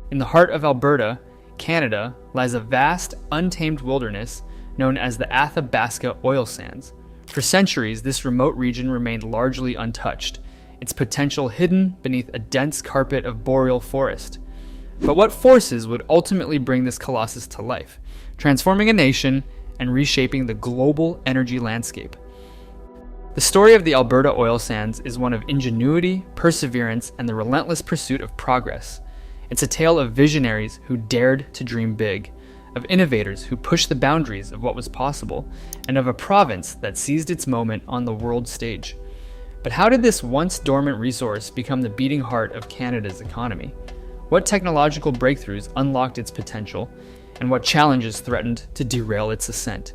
In the heart of Alberta, Canada, lies a vast, untamed wilderness known as the Athabasca oil sands. For centuries, this remote region remained largely untouched, its potential hidden beneath a dense carpet of boreal forest. But what forces would ultimately bring this colossus to life, transforming a nation and reshaping the global energy landscape? The story of the Alberta oil sands is one of ingenuity, perseverance, and the relentless pursuit of progress. It's a tale of visionaries who dared to dream big, of innovators who pushed the boundaries of what was possible, and of a province that seized its moment on the world stage. But how did this once dormant resource become the beating heart of Canada's economy? What technological breakthroughs unlocked its potential, and what challenges threatened to derail its ascent?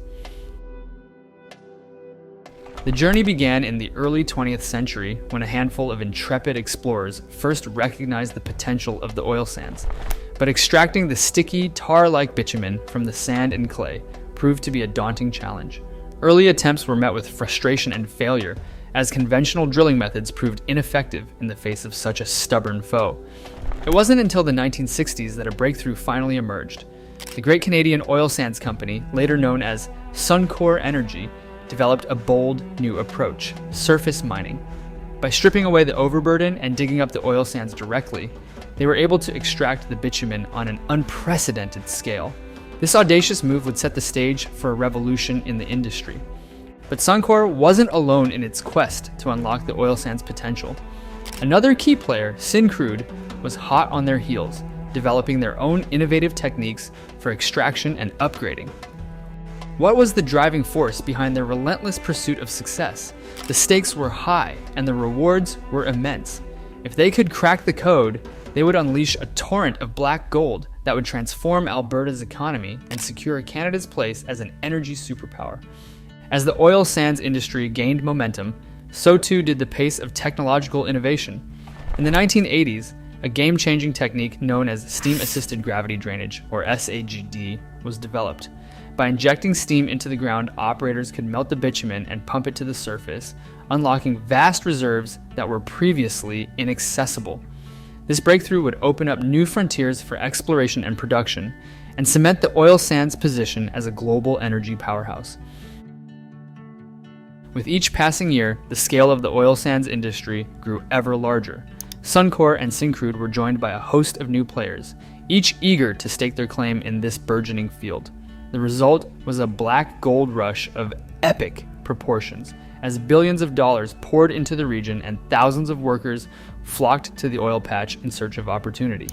The journey began in the early 20th century when a handful of intrepid explorers first recognized the potential of the oil sands. But extracting the sticky, tar-like bitumen from the sand and clay proved to be a daunting challenge. Early attempts were met with frustration and failure, as conventional drilling methods proved ineffective in the face of such a stubborn foe. It wasn't until the 1960s that a breakthrough finally emerged. The Great Canadian Oil Sands Company, later known as Suncor Energy, developed a bold new approach: surface mining. By stripping away the overburden and digging up the oil sands directly, they were able to extract the bitumen on an unprecedented scale. This audacious move would set the stage for a revolution in the industry. But Suncor wasn't alone in its quest to unlock the oil sands' potential. Another key player, Syncrude, was hot on their heels, developing their own innovative techniques for extraction and upgrading. What was the driving force behind their relentless pursuit of success? The stakes were high, and the rewards were immense. If they could crack the code, they would unleash a torrent of black gold that would transform Alberta's economy and secure Canada's place as an energy superpower. As the oil sands industry gained momentum, so too did the pace of technological innovation. In the 1980s, a game-changing technique known as steam-assisted gravity drainage, or SAGD, was developed. By injecting steam into the ground, operators could melt the bitumen and pump it to the surface, unlocking vast reserves that were previously inaccessible. This breakthrough would open up new frontiers for exploration and production, and cement the oil sands' position as a global energy powerhouse. With each passing year, the scale of the oil sands industry grew ever larger. Suncor and Syncrude were joined by a host of new players, each eager to stake their claim in this burgeoning field. The result was a black gold rush of epic proportions, as billions of dollars poured into the region and thousands of workers flocked to the oil patch in search of opportunity.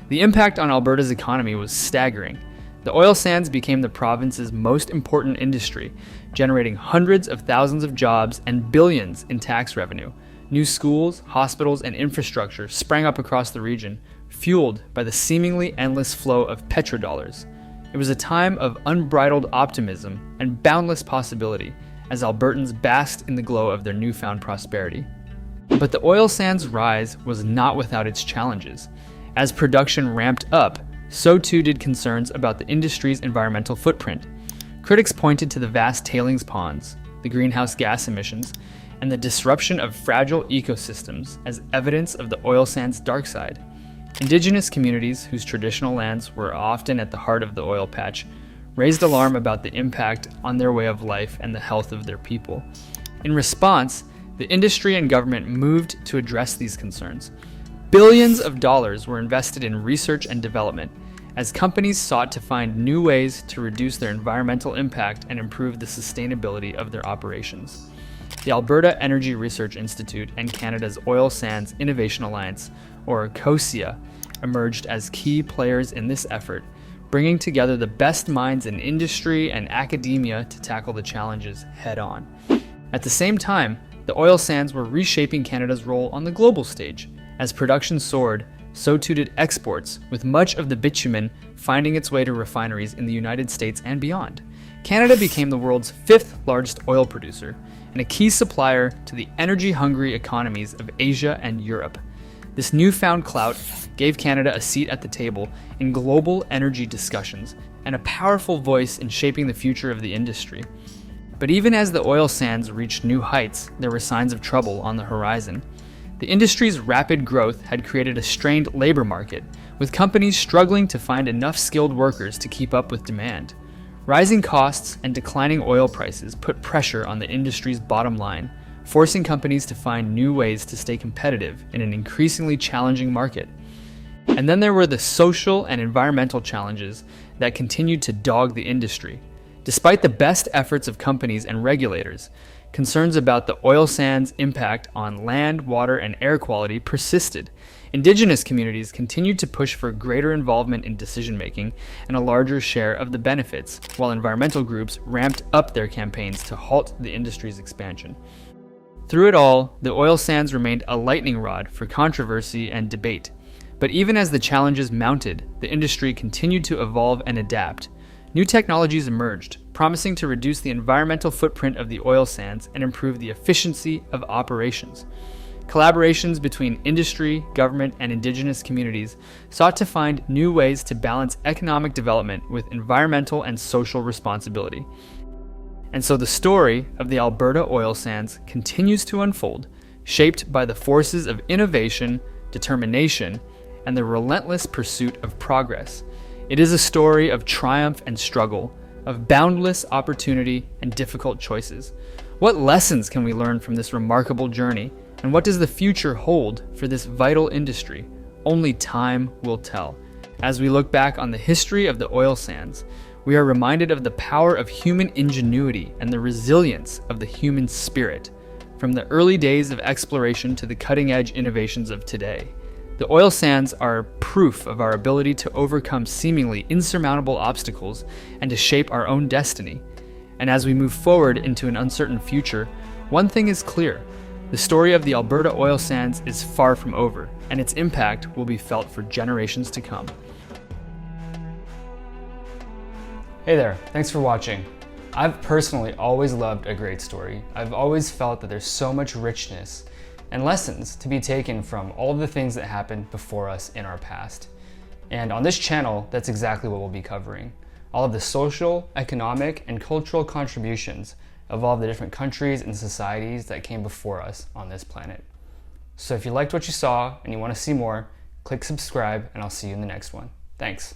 The impact on Alberta's economy was staggering. The oil sands became the province's most important industry, generating hundreds of thousands of jobs and billions in tax revenue. New schools, hospitals, and infrastructure sprang up across the region, fueled by the seemingly endless flow of petrodollars. It was a time of unbridled optimism and boundless possibility as Albertans basked in the glow of their newfound prosperity. But the oil sands' rise was not without its challenges. As production ramped up, so too did concerns about the industry's environmental footprint. Critics pointed to the vast tailings ponds, the greenhouse gas emissions, and the disruption of fragile ecosystems as evidence of the oil sands' dark side. Indigenous communities, whose traditional lands were often at the heart of the oil patch, raised alarm about the impact on their way of life and the health of their people. In response, the industry and government moved to address these concerns. Billions of dollars were invested in research and development as companies sought to find new ways to reduce their environmental impact and improve the sustainability of their operations. The Alberta Energy Research Institute and Canada's Oil Sands Innovation Alliance, or COSIA, emerged as key players in this effort, bringing together the best minds in industry and academia to tackle the challenges head-on. At the same time, the oil sands were reshaping Canada's role on the global stage. As production soared, so too did exports, with much of the bitumen finding its way to refineries in the United States and beyond. Canada became the world's fifth largest oil producer and a key supplier to the energy-hungry economies of Asia and Europe. This newfound clout gave Canada a seat at the table in global energy discussions and a powerful voice in shaping the future of the industry. But even as the oil sands reached new heights, there were signs of trouble on the horizon. The industry's rapid growth had created a strained labor market, with companies struggling to find enough skilled workers to keep up with demand. Rising costs and declining oil prices put pressure on the industry's bottom line, forcing companies to find new ways to stay competitive in an increasingly challenging market. And then there were the social and environmental challenges that continued to dog the industry. Despite the best efforts of companies and regulators, concerns about the oil sands' impact on land, water, and air quality persisted. Indigenous communities continued to push for greater involvement in decision-making and a larger share of the benefits, while environmental groups ramped up their campaigns to halt the industry's expansion. Through it all, the oil sands remained a lightning rod for controversy and debate. But even as the challenges mounted, the industry continued to evolve and adapt. New technologies emerged, promising to reduce the environmental footprint of the oil sands and improve the efficiency of operations. Collaborations between industry, government, and indigenous communities sought to find new ways to balance economic development with environmental and social responsibility. And so the story of the Alberta oil sands continues to unfold, shaped by the forces of innovation, determination, and the relentless pursuit of progress. It is a story of triumph and struggle, of boundless opportunity and difficult choices. What lessons can we learn from this remarkable journey? And what does the future hold for this vital industry? Only time will tell. As we look back on the history of the oil sands, we are reminded of the power of human ingenuity and the resilience of the human spirit. From the early days of exploration to the cutting-edge innovations of today, the oil sands are proof of our ability to overcome seemingly insurmountable obstacles and to shape our own destiny. And as we move forward into an uncertain future, one thing is clear. The story of the Alberta oil sands is far from over, and its impact will be felt for generations to come. Hey there, thanks for watching. I've personally always loved a great story. I've always felt that there's so much richness and lessons to be taken from all of the things that happened before us in our past. And on this channel, that's exactly what we'll be covering. All of the social, economic, and cultural contributions of all the different countries and societies that came before us on this planet. So if you liked what you saw and you want to see more, click subscribe and I'll see you in the next one. Thanks.